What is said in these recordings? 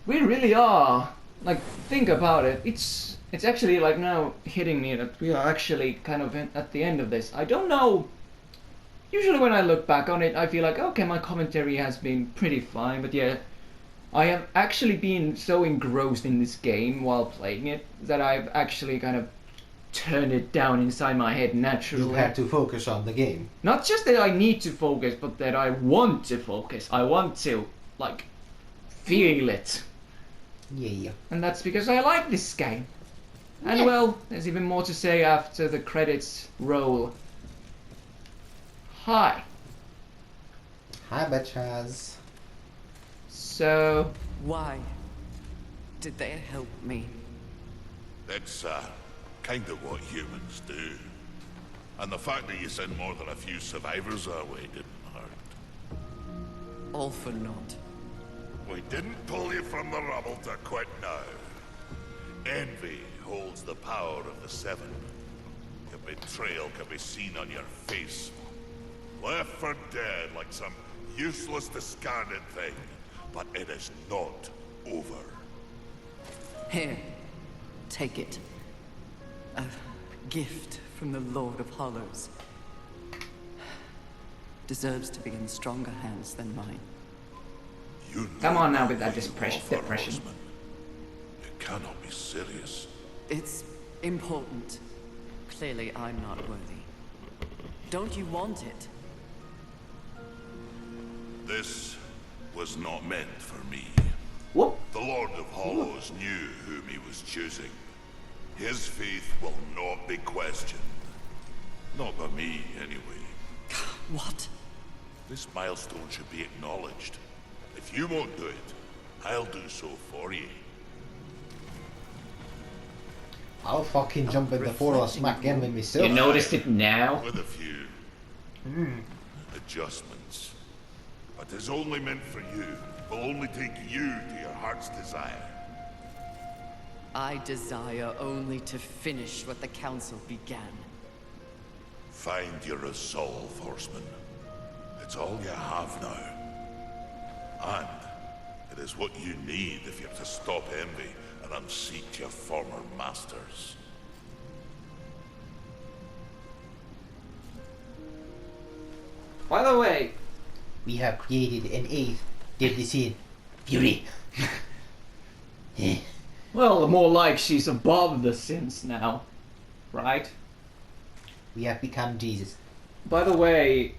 We really are. Like, think about it. It's actually like now hitting me that we are actually kind of at the end of this. I don't know. Usually when I look back on it, I feel like, okay, my commentary has been pretty fine, but yeah, I have actually been so engrossed in this game while playing it that I've actually kind of turned it down inside my head naturally. You have to focus on the game. Not just that I need to focus, but that I want to focus. I want to, like, feel it. Yeah. And that's because I like this game. And well, there's even more to say after the credits roll. Hi. Hi, bitches. So... Why did they help me? That's, kind of what humans do. And the fact that you sent more than a few survivors our way didn't hurt. All for naught. We didn't pull you from the rubble to quit now. Envy holds the power of the Seven. Your betrayal can be seen on your face. Left for dead like some useless, discarded thing. But it is not over. Here, take it. A gift from the Lord of Hollows. Deserves to be in stronger hands than mine. You Come on now with know that what you depression. offer, Horseman. You cannot be serious. It's important. Clearly, I'm not worthy. Don't you want it? This was not meant for me. Whoop. The Lord of Hollows knew whom he was choosing. His faith will not be questioned. Not by me, anyway. What? This milestone should be acknowledged. If you won't do it, I'll do so for you. I'll fucking jump in the portal and smack in with myself. You noticed it now? With a few adjustments. But it's only meant for you. Will only take you to your heart's desire. I desire only to finish what the Council began. Find your resolve, Horseman. It's all you have now. And it is what you need if you're to stop envy and unseat your former masters. By the way, We have created an eighth deadly sin. Fury. well, more like she's above the sins now, right? We have become Jesus. By the way,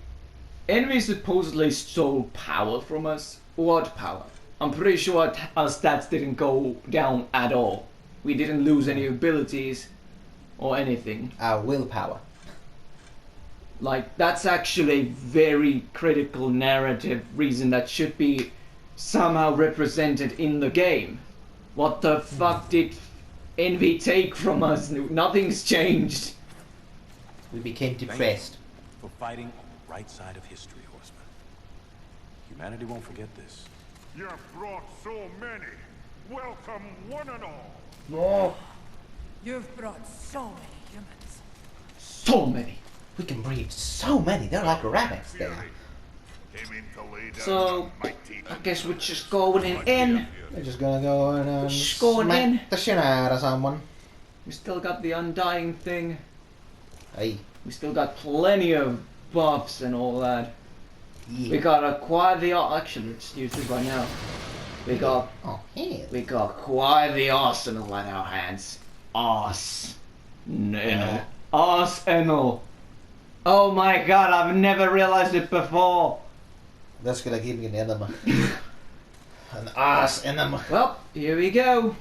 Envy supposedly stole power from us. What power? I'm pretty sure our stats didn't go down at all. We didn't lose any abilities or anything. Our willpower. Like, that's actually a very critical narrative reason that should be somehow represented in the game. What the fuck did Envy take from us? Nothing's changed. We became depressed. For fighting on the right side of history, Horseman. Humanity won't forget this. You've brought so many. Welcome one and all. No. You've brought so many humans. So many. We can breed so many. They're like rabbits there. Came in to lay down So, my teeth. I guess we're just going in. We're just gonna go and Just going smack in. the shit out of someone. We still got the undying thing. Hey. We still got plenty of buffs and all that. Yeah. We got acquire the actually let's use this right now. We got Oh, hell. we got quite the arsenal at our hands. Arsenal. Arsenal. Oh my god, I've never realized it before. That's gonna give me an enema. An ass enema. Well, here we go.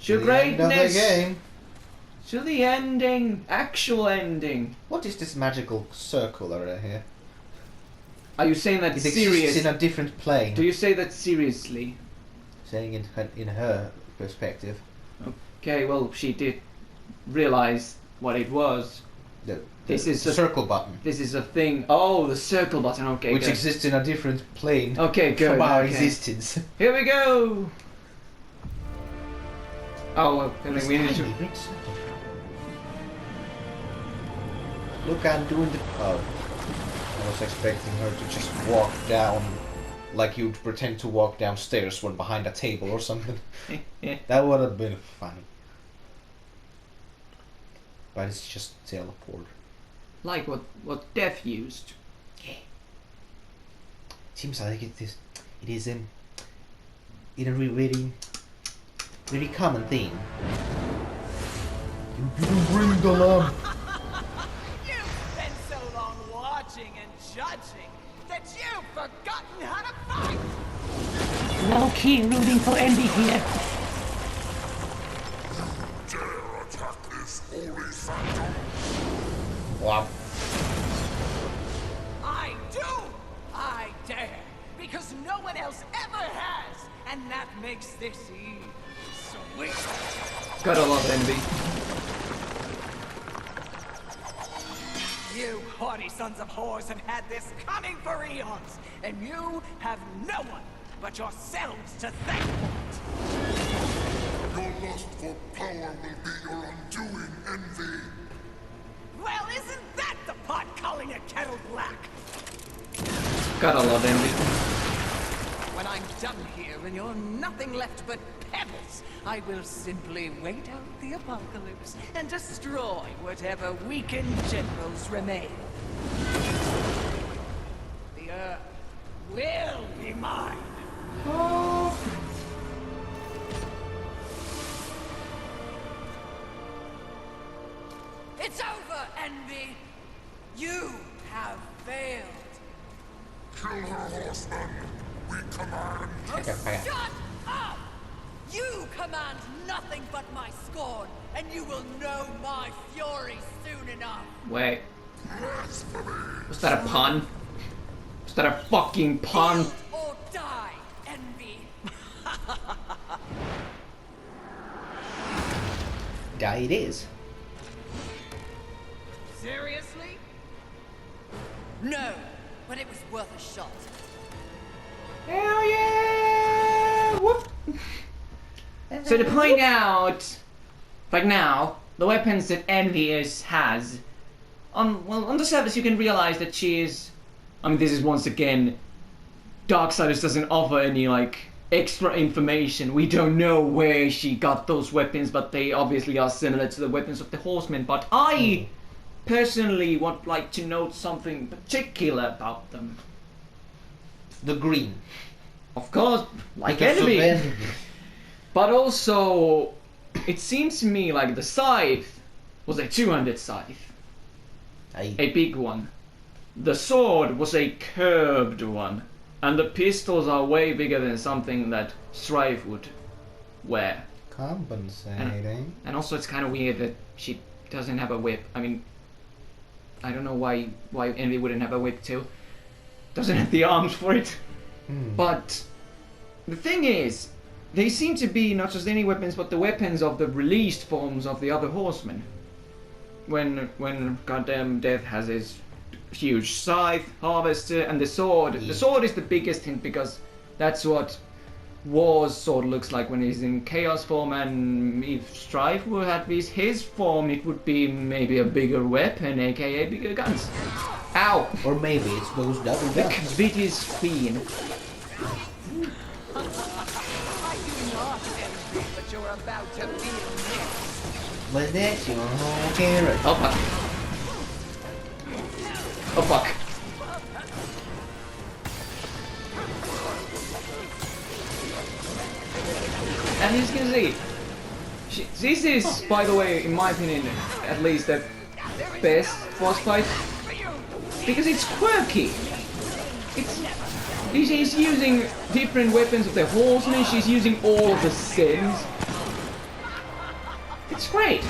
To The end of the greatness. game. To the ending. Actual ending. What is this magical circle over here? Are you saying that It exists serious? in a different plane. Do you say that seriously? Saying in her perspective. Okay, well, she did realize what it was. This is the a circle button. This is a thing. Oh, the circle button. Okay, Which good. exists in a different plane Okay, good. from our okay. existence. Here we go. Oh, well, I think we need to. Look, I'm doing the... Oh. I was expecting her to just walk down like you'd pretend to walk downstairs when behind a table or something. That would have been funny. But it's just teleport. Like what Death used. Seems like it is a very common thing. You didn't bring the lamp. You've spent so long watching and judging that you've forgotten how to fight! Low-key rooting for Envy here. Dare attack this holy phantom! Wow. I do! I dare! Because no one else ever has! And that makes this sweet! Gotta love Envy. You haughty sons of whores have had this coming for eons! And you have no one but yourselves to thank for it! Your lust for power will be your undoing, Envy! Well, isn't that the pot calling a kettle black? Gotta love Envy. When I'm done here and you're nothing left but pebbles, I will simply wait out the apocalypse and destroy whatever weakened generals remain. The Earth will be mine. It's over, Envy! You have failed! Kill her, Horseman! We command! Shut up! You command nothing but my scorn, and you will know my fury soon enough! Wait. Blasphemy! Was that a pun? Was that a fucking pun? Yield or die, Envy! Die it is. Seriously? No, but it was worth a shot. Hell yeah! Whoop! So to point out, like now, the weapons that Envy has, on the surface you can realize that she is, I mean, this is once again, Darksiders doesn't offer any like extra information. We don't know where she got those weapons, but they obviously are similar to the weapons of the Horseman. But I personally would like to note something particular about them. The green. Of course, like Because of Envy. Envy. But also, it seems to me like the scythe was a two-handed scythe. Aye. A big one. The sword was a curved one. And the pistols are way bigger than something that Strife would wear. Compensating. And also it's kind of weird that she doesn't have a whip. I mean, I don't know why Envy wouldn't have a whip too. Doesn't have the arms for it. But the thing is, they seem to be not just any weapons, but the weapons of the released forms of the other horsemen. When goddamn Death has his huge scythe, harvester, and the sword. The sword is the biggest hint because that's what War's sword looks like when he's in chaos form, and if Strife would have his form, it would be maybe a bigger weapon, aka bigger guns. Ow! Or maybe it's those double The guns. British Queen. I do not envy, but you're about to feel this. Was that your whole carrot? Oh fuck. Oh fuck. And as you can see, this is, by the way, in my opinion, at least the best boss fight. Because it's quirky. She's using different weapons of the Horseman, she's using all of the sins. It's great.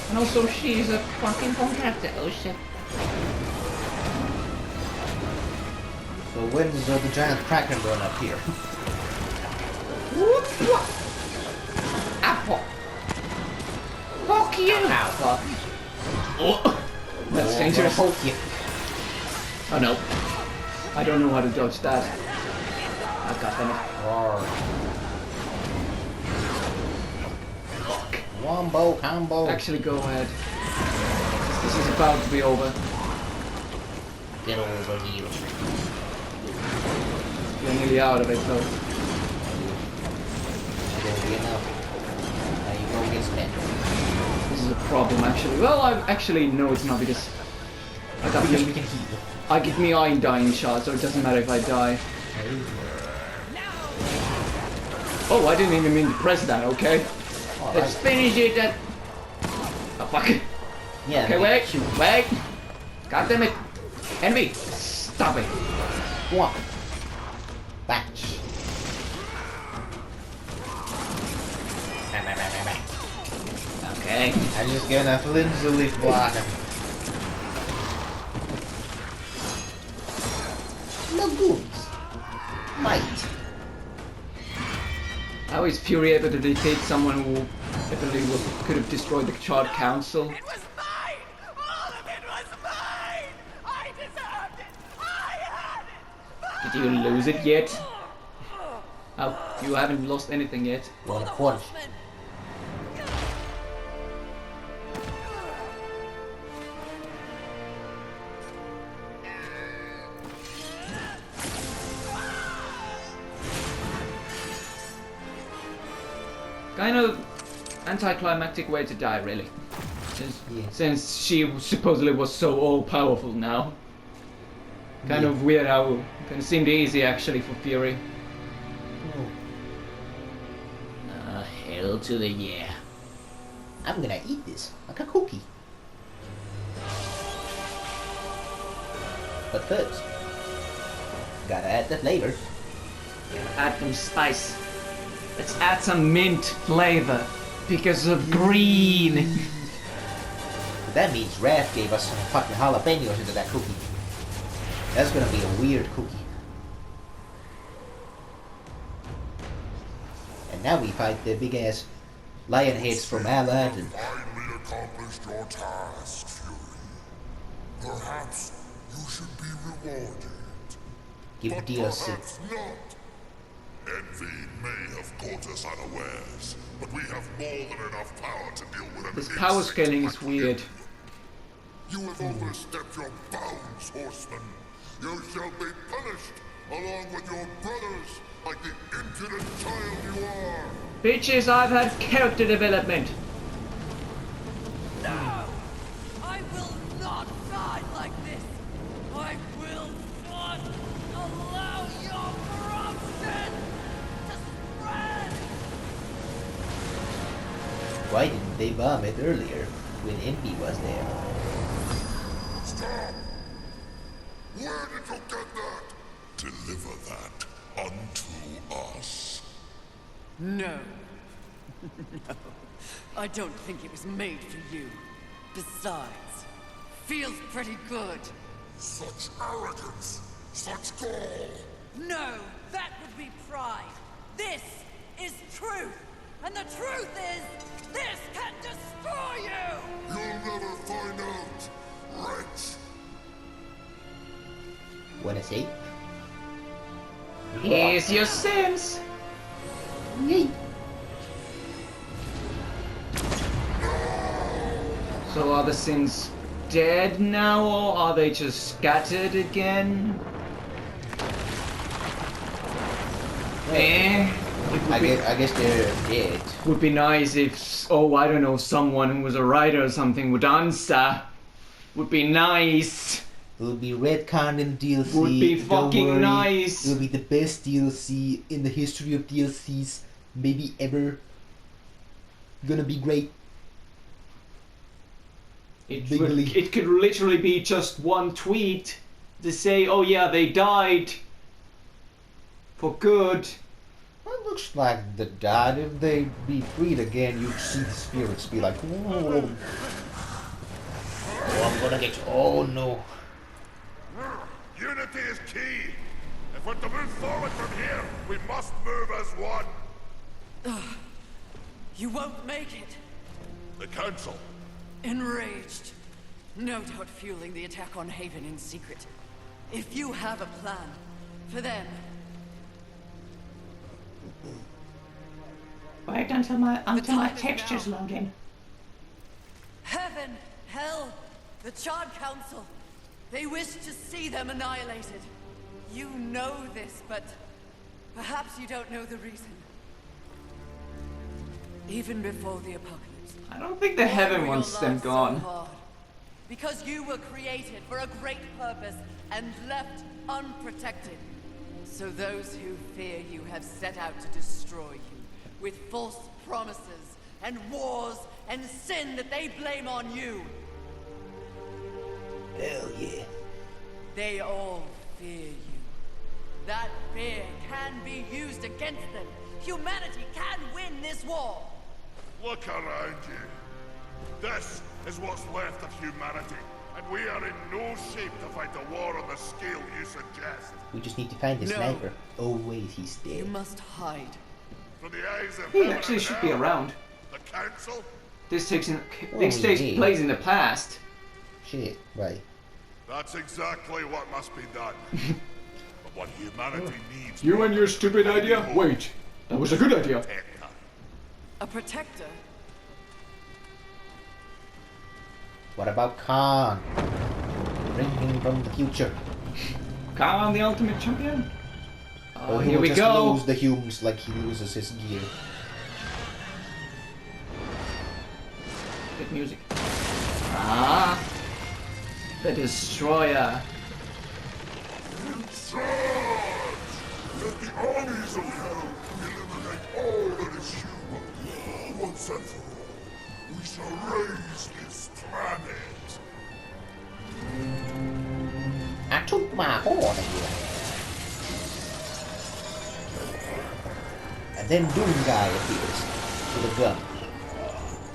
And also she's a fucking contractor. Oh shit. So when's the giant kraken going up here? Whoop, whoop. Apple. Fuck you. Ow, fuck. Oh. That's dangerous. Poke you. Oh no. I don't know how to dodge that. Oh god damn it. Roar. Fuck. Wombo combo. Actually go ahead. This is about to be over. Get over here. We're nearly out of it though. I don't get enough. Now you go get spent. This is a problem actually. Well, I actually no, it's not because I got Because we me. can heal. I get me dying shot, so it doesn't matter if I die. Oh, I didn't even mean to press that. Okay, let's finish it. Oh fuck. Yeah. Okay, wait. God damn it, enemy, stop it. One. Batch. Okay. I'm just gonna flimsily block him. Lagoons. Might. How is Fury able to defeat someone who I believe could have destroyed the Charred Council? It was mine! All of it was mine! I deserved it! I had it! Did you lose it yet? Oh, you haven't lost anything yet. One punch. Horseman! Kind of anticlimactic way to die, really. Yeah. Since she supposedly was so all-powerful now. Kind of weird how kind of seemed easy actually for Fury. Hell to the yeah. I'm gonna eat this like a cookie. But first, gotta add the flavor. Add some spice. Let's add some mint flavor because of green. That means Raph gave us some fucking jalapenos into that cookie. That's gonna be a weird cookie. And now we fight the big ass lion heads from Aladdin. Finally accomplished your task, Fury. Perhaps you should be rewarded. Give But DLC. perhaps not. Envy may have caught us unawares, but we have more than enough power to deal with an This power insect scaling like is weird. You have overstepped your bounds, Horseman. You shall be punished, along with your brothers, like the impudent child you are. Bitches, I've had character development. No! I will not die like this! I will not allow your corruption to spread! Why didn't they bomb it earlier when Envy was there? Stop! Where did you get that? Deliver that unto us. No. No. I don't think it was made for you. Besides, feels pretty good. Such arrogance! Such gall! No, that would be pride. This is truth. And the truth is, this can destroy you! You'll never find out, wretch! Wanna say? Here's your sins. Yay! So are the sins dead now, or are they just scattered again? I guess they're dead. Would be nice if, oh, I don't know, someone who was a writer or something would answer. Would be nice. It will be retconned in DLC. Would be Don't fucking worry. nice. It will be the best DLC in the history of DLCs, maybe ever. Gonna be great. It could literally be just one tweet to say, oh yeah, they died for good. It looks like the dead. If they be freed again, you'd see the spirits be like, whoa. Oh, I'm gonna get. Oh no. Unity is key! If we're to move forward from here, we must move as one! You won't make it. The Council. Enraged. No doubt fueling the attack on Haven in secret. If you have a plan for them. Wait until my time is textures now. load in. Heaven, hell, the Charred Council. They wish to see them annihilated. You know this, but Perhaps you don't know the reason. Even before the apocalypse, I don't think the heaven wants them gone. hard. Because you were created for a great purpose and left unprotected. So those who fear you have set out to destroy you with false promises and wars and sin that they blame on you. Hell yeah. They all fear you. That fear can be used against them. Humanity can win this war. Look around you. This is what's left of humanity, and we are in no shape to fight a war on the scale you suggest. We just need to find the No. sniper. Oh wait, he's You dead. must hide. From the eyes of He heaven actually and should be hell, around. The council? This takes Oh, yeah. place in the past. Shit, right. That's exactly what must be done. But what humanity needs... You and your stupid idea? Wait, that was a good idea. Protector. A protector? What about Khan? Bring him from the future. Khan, the ultimate champion. Or he Here will we just go. lose the humans like he loses his gear. Good music. Ah, the destroyer. Charge! Let the armies of hell eliminate all that is human. Once and for all, we shall raise this planet. I took my horn again. And then Doom Guy appears with a gun.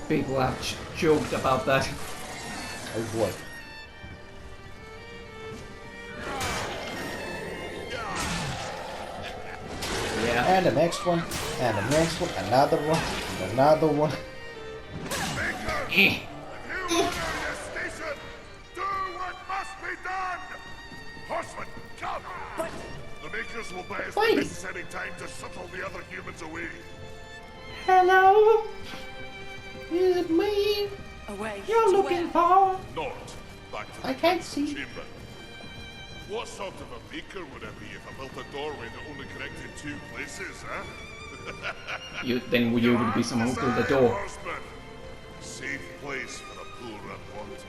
People have joked about that. Oh boy. Yeah. And the next one, and the next one, another one, and another one. Eh. If you honor your station, do what must be done! Horseman, come! But The Makers will buy us the Wait. necessary time to shuttle the other humans away. Hello? Is it me? away. You're to looking where? for... Not back to I the can't council see. chamber. What sort of a maker would I be if I built a doorway that only connected two places, huh? Then you would be someone who built the door. Horseman. Safe place for the poor unwanted.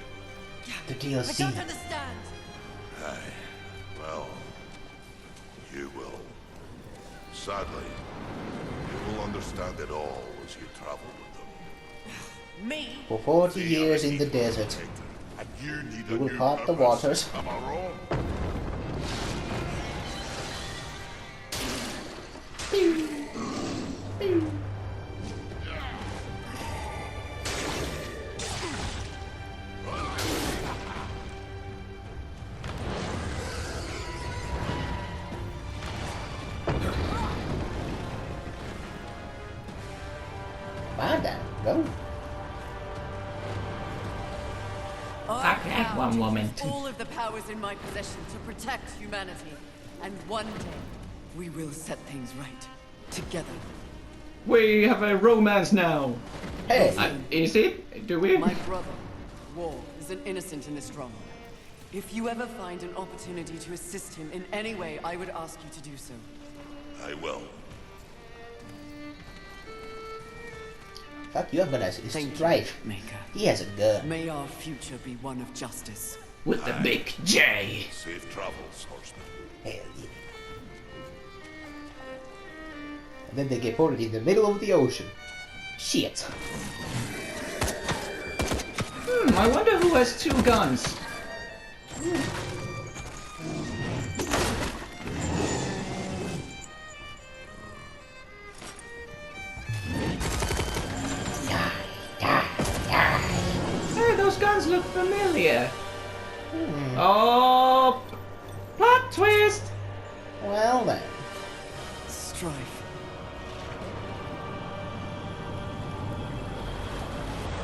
The I DLC. don't understand. Aye. Well, you will. Sadly, you will understand it all as you travel with them. Me? For 40 They years are in the equal desert, protector, and you need you a will new part the purpose. waters. Am I wrong? Madam, go. Fuck that one woman. All of the powers in my possession to protect humanity. And one day, we will set things right. Together. We have a romance now. Hey, Is it? Do we? My brother, War, is an innocent in this drama. If you ever find an opportunity to assist him in any way, I would ask you to do so. I will. fuck you, I'm gonna Thank strife. you, Maker. He has a gun. May our future be one of justice. With the big J. Safe travels, Horseman. Hell yeah. And then they get ported in the middle of the ocean. Shit. I wonder who has two guns. Hey, those guns look familiar. Oh, plot twist. Well then. Strife.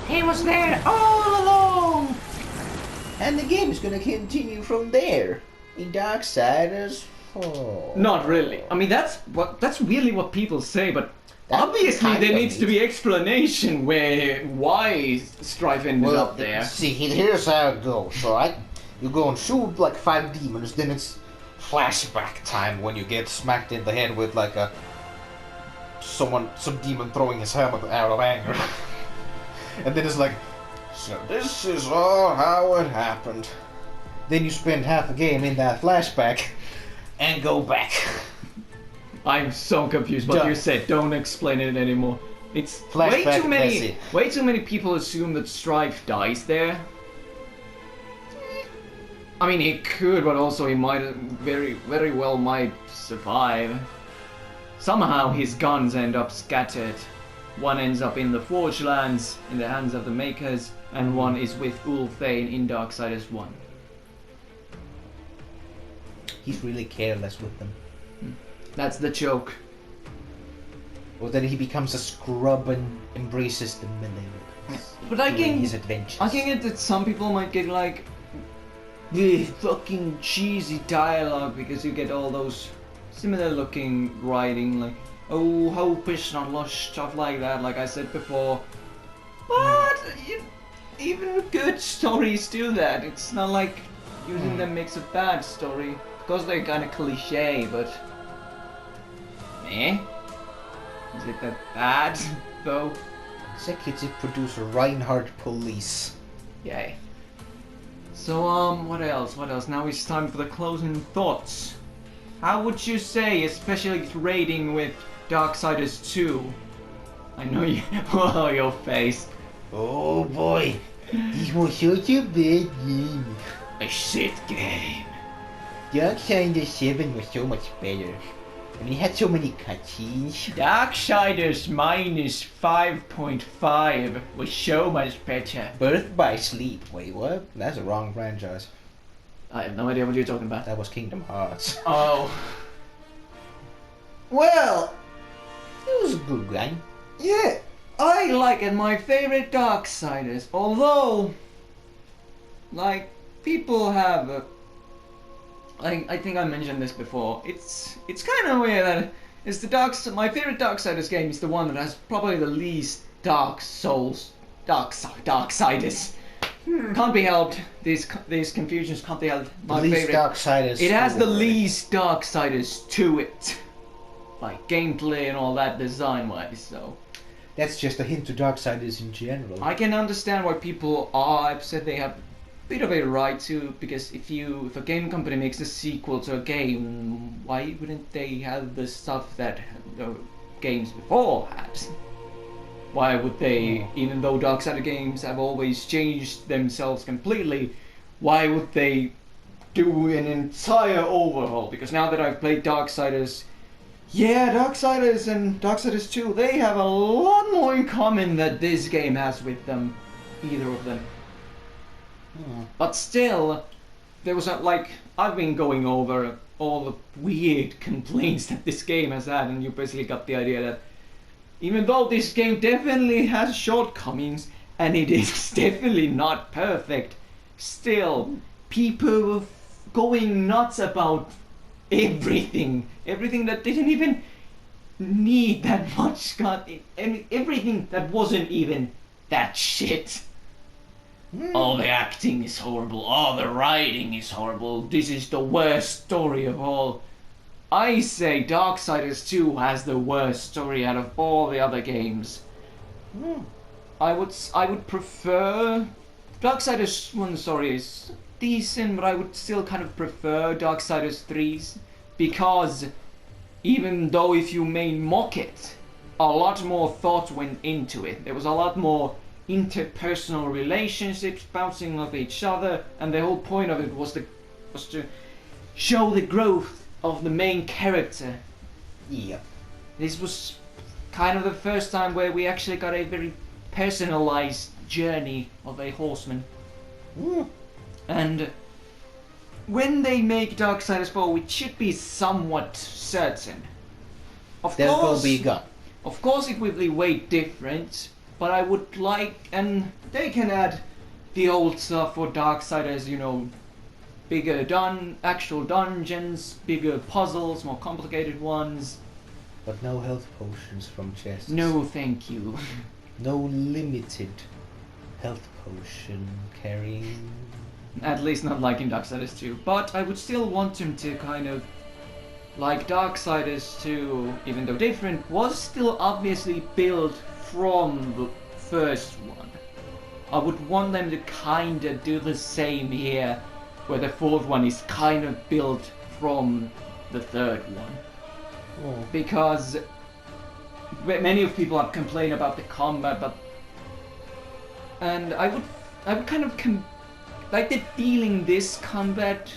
He was there all along! And the game is gonna continue from there. In Darksiders 4. Not really. I mean, that's really what people say, but That obviously kind there of needs to be explanation why Strife ended up there. See, here's how it goes, alright? You go and shoot like 5 demons, then it's flashback time when you get smacked in the head with like some demon throwing his helmet out of anger. And then it's like, so this is all how it happened. Then you spend half a game in that flashback and go back. I'm so confused what you said. Don't explain it anymore. It's Flashback, way too many people assume that Strife dies there. I mean, he could, but also he might very well might survive. Somehow his guns end up scattered. One ends up in the Forge Lands, in the hands of the Makers, and one is with Ulthane in Darksiders 1. He's really careless with them. That's the joke. Or then he becomes a scrub and embraces the melee. But I during can, his adventures. I can get that some people might get like the fucking cheesy dialogue because you get all those similar looking writing, like, oh, hope is not lost, stuff like that, like I said before. But even good stories do that. It's not like using them makes a bad story. Of course they're kinda cliche, but eh? Is it that bad though? Executive producer Reinhard Police. Yay. So what else? Now it's time for the closing thoughts. How would you say, especially rating with Darksiders 2? I know you. Oh, your face. Oh boy, this was such a bad game. A shit game. Darksiders 7 was so much better. I mean, it had so many cutscenes. Darksiders minus 5.5 was so much better. Birth by Sleep. Wait, what? That's a wrong franchise. I have no idea what you're talking about. That was Kingdom Hearts. Oh. Well, it was a good game. Yeah, I like it. My favorite Darksiders. Although, like, people have a... I think I mentioned this before. It's kind of weird that it's my favorite Darksiders game is the one that has probably the least Darksiders. Can't be helped. These confusions can't be helped. My least favorite Darksiders. It has the least Darksiders to it, like gameplay and all that, design-wise. So that's just a hint to Darksiders in general. I can understand why people are upset. They have bit of a right to, because if a game company makes a sequel to a game, why wouldn't they have the stuff that the games before had? Why would they, even though Darksiders games have always changed themselves completely, why would they do an entire overhaul? Because now that I've played Darksiders, yeah, Darksiders and Darksiders 2, they have a lot more in common that this game has with them, either of them. But still, there was I've been going over all the weird complaints that this game has had, and you basically got the idea that even though this game definitely has shortcomings, and it is definitely not perfect, still, people were going nuts about everything that didn't even need that much everything that wasn't even that shit. All the acting is horrible, all the writing is horrible, this is the worst story of all. I say Darksiders 2 has the worst story out of all the other games. I would prefer... Darksiders 1 story is decent, but I would still kind of prefer Darksiders 3's, because even though if you may mock it, a lot more thought went into it. There was a lot more interpersonal relationships bouncing off each other, and the whole point of it was to show the growth of the main character. Yeah. This was kind of the first time where we actually got a very personalized journey of a horseman. And when they make Darksiders 4, we should be somewhat certain. There's gonna be a gun. Of course it will be way different, but I would like, and they can add the old stuff for Darksiders, you know, bigger actual dungeons, bigger puzzles, more complicated ones. But no health potions from chests. No, thank you. No limited health potion carrying. At least not like in Darksiders 2. But I would still want him to kind of, like Darksiders 2, even though different, was still obviously built from the first one. I would want them to kinda do the same here, where the fourth one is kind of built from the third one. Oh. Because many of people have complained about the combat, but and I would kind of like the feeling this combat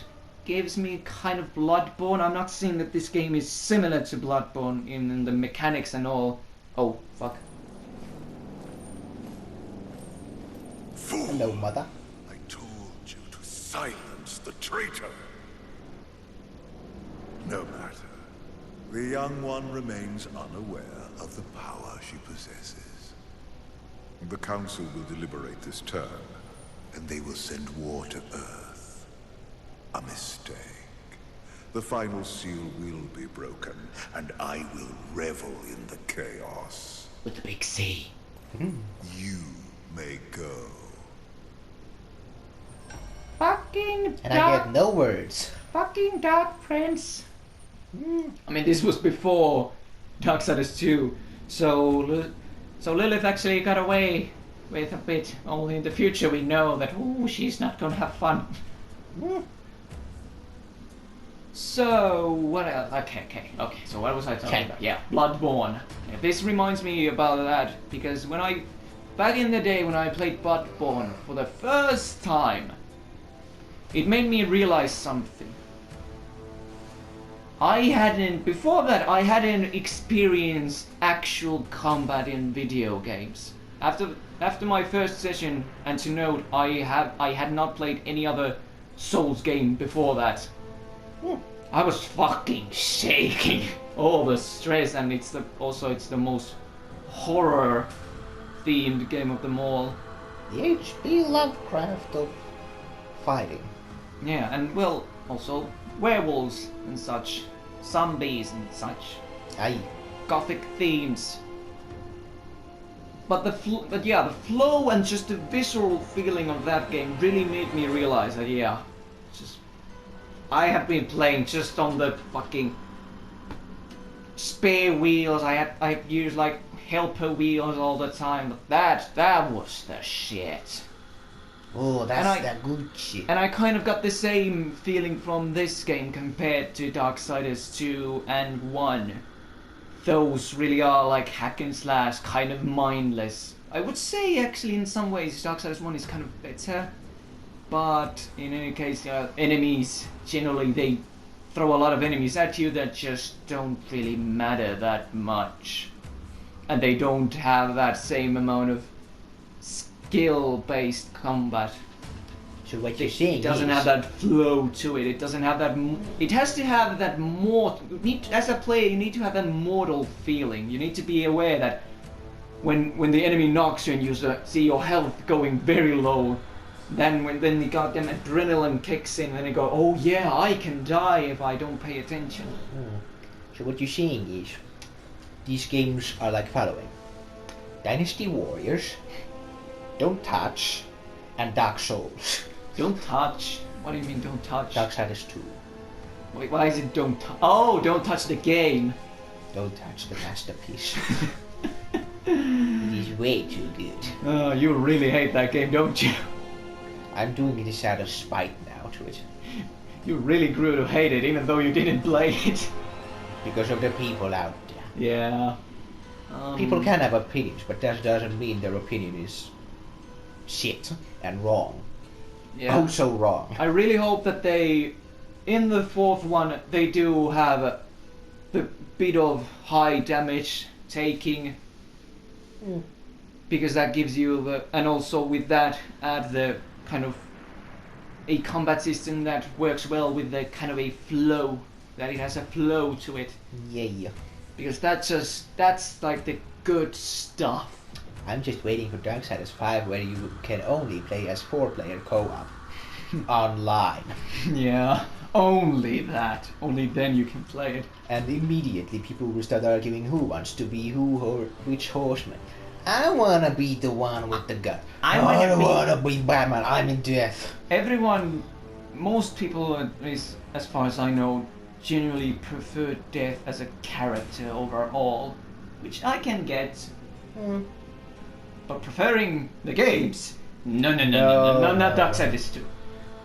gives me kind of Bloodborne. I'm not saying that this game is similar to Bloodborne in the mechanics and all. Oh fuck! Fool! Hello, mother. I told you to silence the traitor. No matter. The young one remains unaware of the power she possesses. The Council will deliberate this turn, and they will send war to Earth. A mistake. The final seal will be broken, and I will revel in the chaos. With the big C. You may go. Fucking And I get no words. Fucking Dark Prince. I mean, this was before Darksiders 2, so Lilith actually got away with a bit. Only in the future we know that, ooh, she's not gonna have fun. So, what else? Okay, so what was I talking about? Yeah, Bloodborne. Yeah, this reminds me about that, because back in the day when I played Bloodborne for the first time, it made me realize something. Before that, I hadn't experienced actual combat in video games. After my first session, and to note, I had not played any other Souls game before that. I was fucking shaking. All the stress, and it's the most horror themed game of them all. The H.P. Lovecraft of fighting. Yeah, and well, also werewolves and such, zombies and such, Aye. gothic themes. But the flow and just the visual feeling of that game really made me realize that I have been playing just on the fucking spare wheels. I used like helper wheels all the time, but that was the shit. Oh, that's that good shit. And I kind of got the same feeling from this game compared to Darksiders 2 and 1. Those really are like hack and slash, kind of mindless. I would say actually in some ways Darksiders 1 is kind of better. But in any case, enemies, generally they throw a lot of enemies at you that just don't really matter that much. And they don't have that same amount of skill-based combat. So what you're saying It doesn't have that flow to it. It doesn't have that. It has to have that as a player, you need to have that mortal feeling. You need to be aware that when the enemy knocks you and you see your health going very low, then the goddamn adrenaline kicks in and you go, oh yeah, I can die if I don't pay attention. So what you're saying is, these games are like following: Dynasty Warriors, Don't Touch, and Dark Souls. Don't touch? What do you mean don't touch? Darksiders 2. Wait, why is it don't touch? Oh, don't touch the game. Don't touch the masterpiece. It is way too good. Oh, you really hate that game, don't you? I'm doing this out of spite now to it. You really grew to hate it, even though you didn't play it. Because of the people out there. Yeah. People can have opinions, but that doesn't mean their opinion is shit and wrong. Yeah. Oh, so wrong. I really hope that in the fourth one, they do have the bit of high damage taking. Because that gives you and also with that add the kind of a combat system that works well with the kind of a flow, that it has a flow to it. Yeah. Because that's like the good stuff. I'm just waiting for Darksiders 5 where you can only play as 4-player co-op. Online. Yeah, only that. Only then you can play it. And immediately people will start arguing who wants to be who or which horseman. I wanna be the one with the gun. I I wanna wanna be Batman. I'm in death. Everyone, most people, at least as far as I know, genuinely prefer Death as a character overall, which I can get. But preferring the games, no, not Darksiders 2.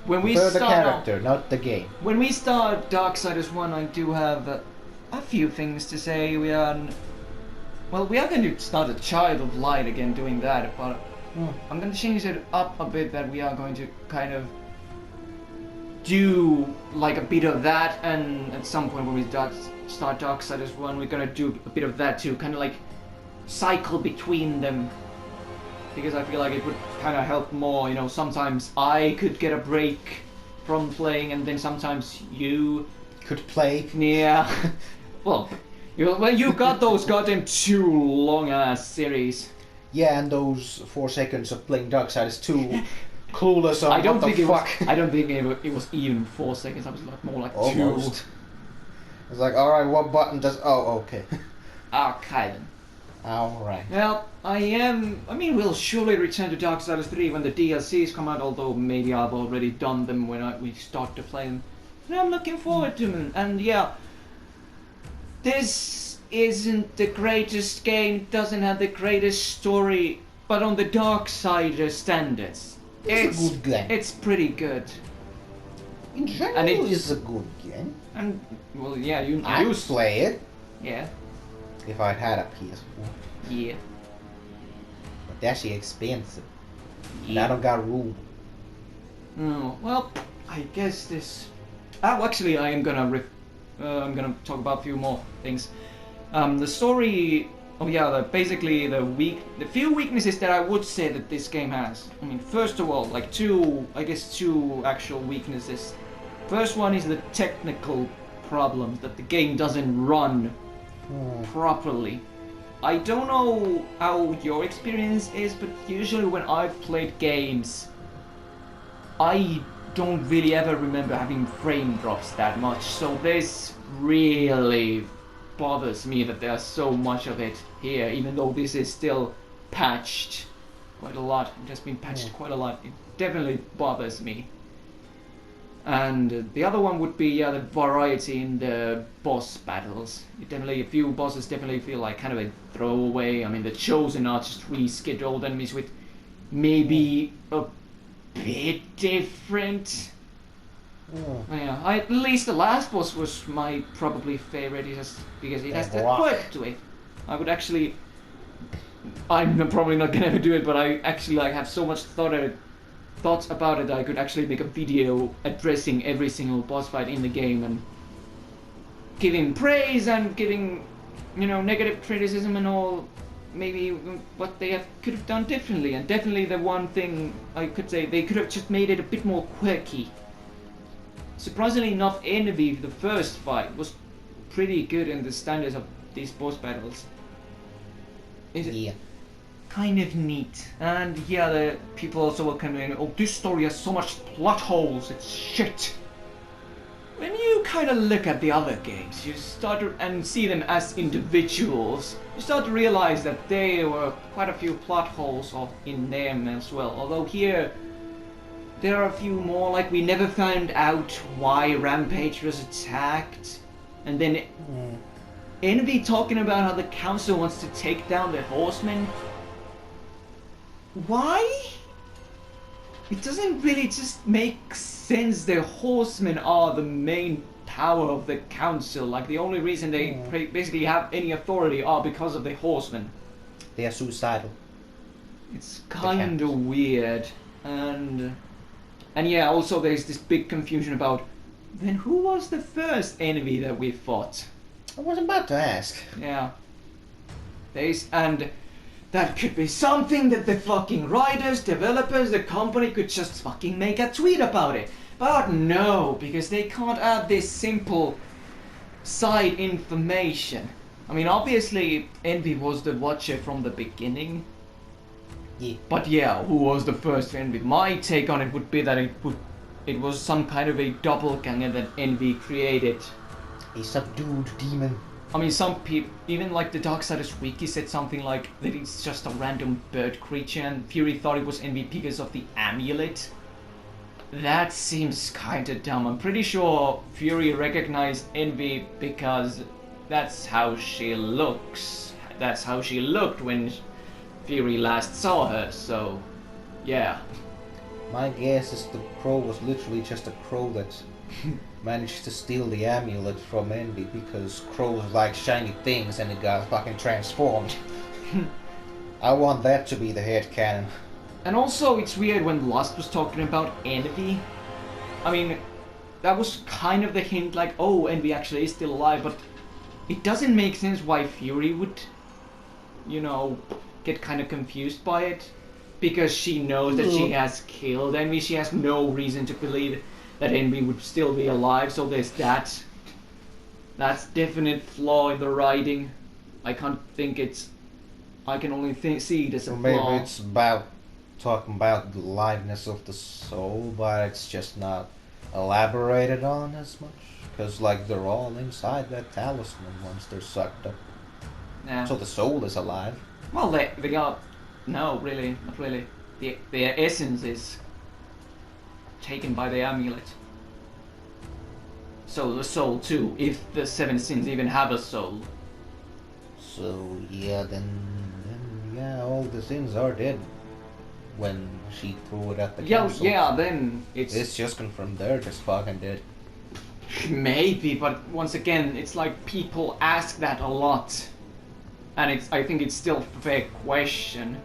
When we Prefer the start character, not the game. When we start Darksiders 1, I do have a few things to say. We are going to start a Child of Light again doing that, but I'm going to change it up a bit, that we are going to kind of do like a bit of that, and at some point when we start Darksiders 1, we're going to do a bit of that too, kind of like cycle between them. Because I feel like it would kind of help more, you know, sometimes I could get a break from playing, and then sometimes you could play. Yeah. Well, you got those goddamn 2 long-ass series. Yeah, and those 4 seconds of playing Darksiders 2 clueless on I don't what think the it fuck. I don't think it was even 4 seconds. I was like more like Almost. 2. It's like, alright, what button does... Oh, okay. Okay then. Alright. Well, we'll surely return to Darksiders 3 when the DLCs come out, although maybe I've already done them when we start to play them. And I'm looking forward to them, and yeah, this isn't the greatest game, doesn't have the greatest story, but on the Darksiders standards, It's a good game. It's pretty good. In general, And it's a good game. And, well, yeah, you I'd used play it Yeah, if I'd had a PS4. yeah, But that's expensive. And yeah. I don't got room. Oh, well, I guess this... Oh, actually, I'm gonna talk about a few more things. The story... Oh yeah, basically the few weaknesses that I would say that this game has. I mean, first of all, like two actual weaknesses. First one is the technical problems, that the game doesn't run properly. I don't know how your experience is, but usually when I've played games, I don't really ever remember having frame drops that much, so this really bothers me that there's so much of it here, even though this is still patched quite a lot. It has been patched quite a lot. It definitely bothers me. And the other one would be the variety in the boss battles. A few bosses definitely feel like kind of a throwaway. I mean, the Chosen are just rescheduled enemies with maybe a bit different. Yeah, at least the last boss was my probably favorite, because it has that quirk to it. I'm probably not gonna do it, but I actually have so much thoughts about it that I could actually make a video addressing every single boss fight in the game and giving praise and giving, negative criticism and all, maybe what they could have done differently. And definitely the one thing I could say, they could have just made it a bit more quirky. Surprisingly enough, Envy, the first fight, was pretty good in the standards of these boss battles. Yeah. Kind of neat. And yeah, the people also were complaining, oh, this story has so much plot holes, it's shit. When you kind of look at the other games, you start to and see them as individuals, you start to realize that there were quite a few plot holes in them as well. Although here, there are a few more, like we never found out why Rampage was attacked. And then Envy talking about how the council wants to take down the Horseman. Why? It doesn't really just make sense. The Horsemen are the main power of the council. Like, the only reason they basically have any authority are because of the Horsemen. They are suicidal. It's kind of weird. And yeah, also there's this big confusion about, then who was the first enemy that we fought? I was about to ask. Yeah. And that could be something that the fucking writers, developers, the company could just fucking make a tweet about it. But no, because they can't add this simple side information. I mean, obviously, Envy was the Watcher from the beginning. Yeah. But yeah, who was the first Envy? My take on it would be that it was some kind of a doppelganger that Envy created. A subdued demon. I mean, some people, even like the Darksiders wiki said something like that it's just a random bird creature, and Fury thought it was Envy because of the amulet. That seems kinda dumb. I'm pretty sure Fury recognized Envy because that's how she looks. That's how she looked when Fury last saw her, so yeah. My guess is the crow was literally just a crow that managed to steal the amulet from Envy because crows like shiny things and it got fucking transformed. I want that to be the headcanon. And also, it's weird when Lust was talking about Envy. I mean, that was kind of the hint, like, oh, Envy actually is still alive, but it doesn't make sense why Fury would, you know, get kind of confused by it. Because she knows that she has killed Envy, she has no reason to believe that Envy would still be alive, so there's that. That's definite flaw in the writing. I can't think it's... I can only see it as a Maybe flaw. it's about talking about the liveness of the soul, but it's just not elaborated on as much. Because, like, they're all inside that talisman once they're sucked up. Yeah. So the soul is alive. Well, they are... No, really, not really. Their essence is taken by the amulet. So the soul too, if the seven sins even have a soul. So yeah, then yeah, all the sins are dead when she threw it at the council. Yeah, then It's just confirmed they're just fucking dead. Maybe, but once again, it's like people ask that a lot. And I think it's still a fair question.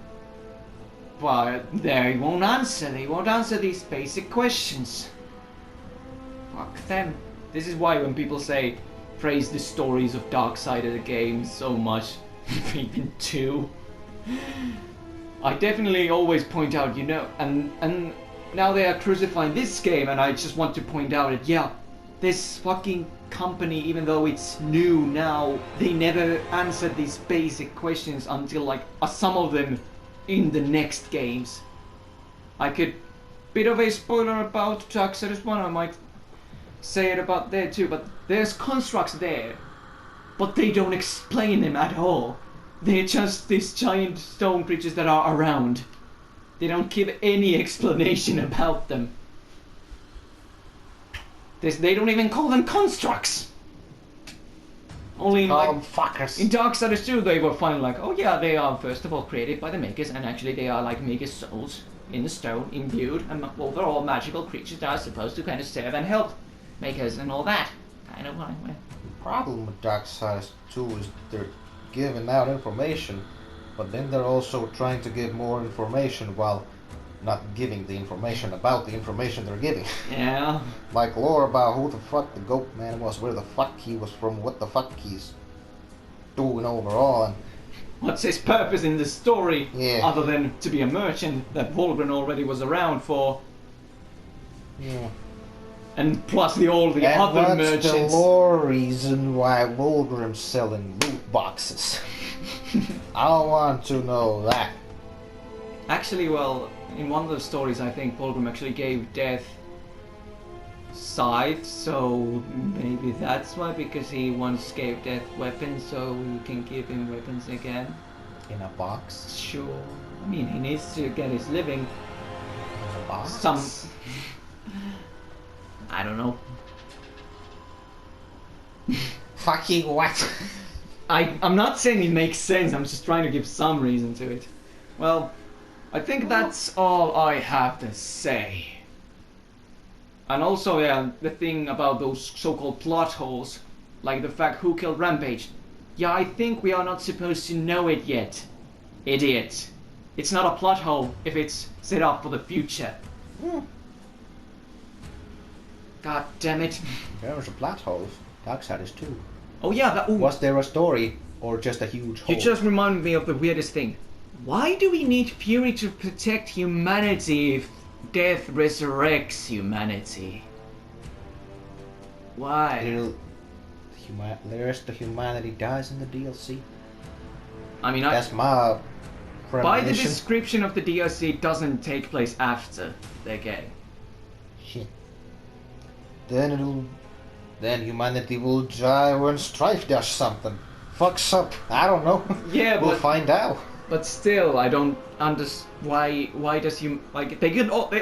But they won't answer these basic questions. Fuck them. This is why when people say, praise the stories of Darksiders-game so much, even 2. I definitely always point out, you know, and now they are crucifying this game, and I just want to point out that, yeah, this fucking company, even though it's new now, they never answered these basic questions until, like, some of them in the next games. I could... Bit of a spoiler about Darksiders 1, I might say it about there too, but there's constructs there, but they don't explain them at all. They're just these giant stone creatures that are around. They don't give any explanation about them. They don't even call them constructs! Only in, like, fuckers. in Darksiders 2 they were finally like, oh yeah, they are first of all created by the makers, and actually they are like maker souls in the stone, imbued, and overall magical creatures that are supposed to kind of serve and help makers and all that. Kind of like... The problem with Darksiders 2 is they're giving out information, but then they're also trying to give more information while not giving the information about the information they're giving. Yeah. Like lore about who the fuck the goat man was, where the fuck he was from, what the fuck he's doing overall, and What's his purpose in the story, yeah. other than to be a merchant that Volgren already was around for, Yeah. and plus all the And other what's merchants. the lore reason why Volgrim's selling loot boxes? I want to know that. Actually, well, in one of the stories, I think Volgrim actually gave Death scythe, so maybe that's why, because he once gave Death weapons, so you can give him weapons again. In a box? Sure. I mean, he needs to get his living. In a box? Some... I don't know. Fucking what? I'm not saying it makes sense, I'm just trying to give some reason to it. Well, I think that's all I have to say. And also, yeah, the thing about those so-called plot holes, like the fact who killed Rampage. Yeah, I think we are not supposed to know it yet. Idiot. It's not a plot hole if it's set up for the future. God damn it. There was a plot hole. Darksiders 2. Oh yeah, that... Ooh. Was there a story or just a huge hole? You just reminded me of the weirdest thing. Why do we need Fury to protect humanity if Death resurrects humanity? Why? The rest of humanity dies in the DLC. I mean, That's my by the premonition. description of the DLC, it doesn't take place after the game. Shit. Then it'll then humanity will die when Strife does something. Fucks up. I don't know. Yeah, we'll but find out. but still, I don't understand why does like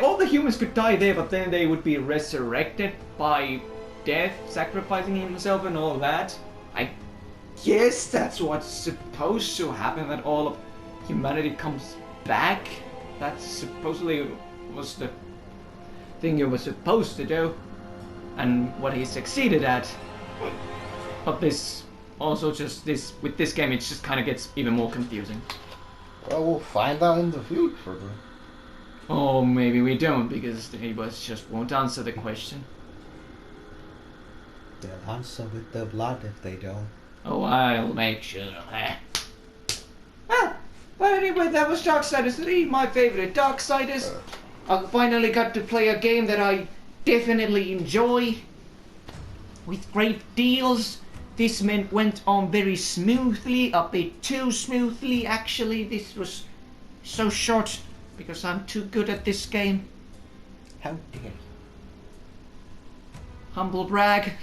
all the humans could die there, but then they would be resurrected by death, sacrificing himself and all that. I guess that's what's supposed to happen, that all of humanity comes back. That supposedly was the thing you were supposed to do, and what he succeeded at. But this also with this game, it just kind of gets even more confusing. Well, we'll find out in the future. Or maybe we don't, because the neighbors just won't answer the question. They'll answer with their blood if they don't. Oh, I'll make sure. But anyway, that was Darksiders 3, my favorite Darksiders. I finally got to play a game that I definitely enjoy. With great deals. This went on very smoothly, a bit too smoothly actually. This was so short because I'm too good at this game. How dare you? Humble brag.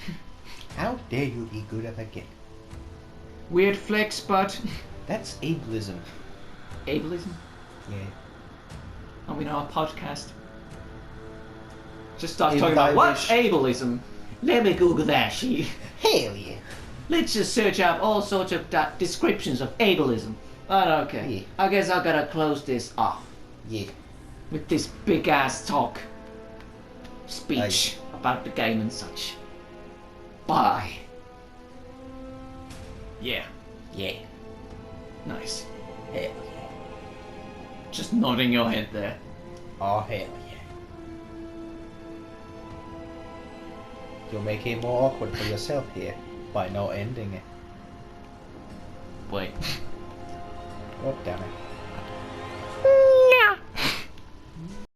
How dare you be good at a game? Weird flex, but... That's ableism. Ableism? Yeah. I mean, our podcast. Just start talking about what's ableism. Let me Google that shit. Hell yeah. Let's just search up all sorts of descriptions of ableism. Oh, okay. Yeah. I guess I gotta close this off. Yeah. With this big ass speech about the game and such. Bye. Yeah. Yeah. Nice. Hell yeah. Just nodding your head there. Oh hell yeah. You're making it more awkward for yourself here by not ending it. Wait. God damn it.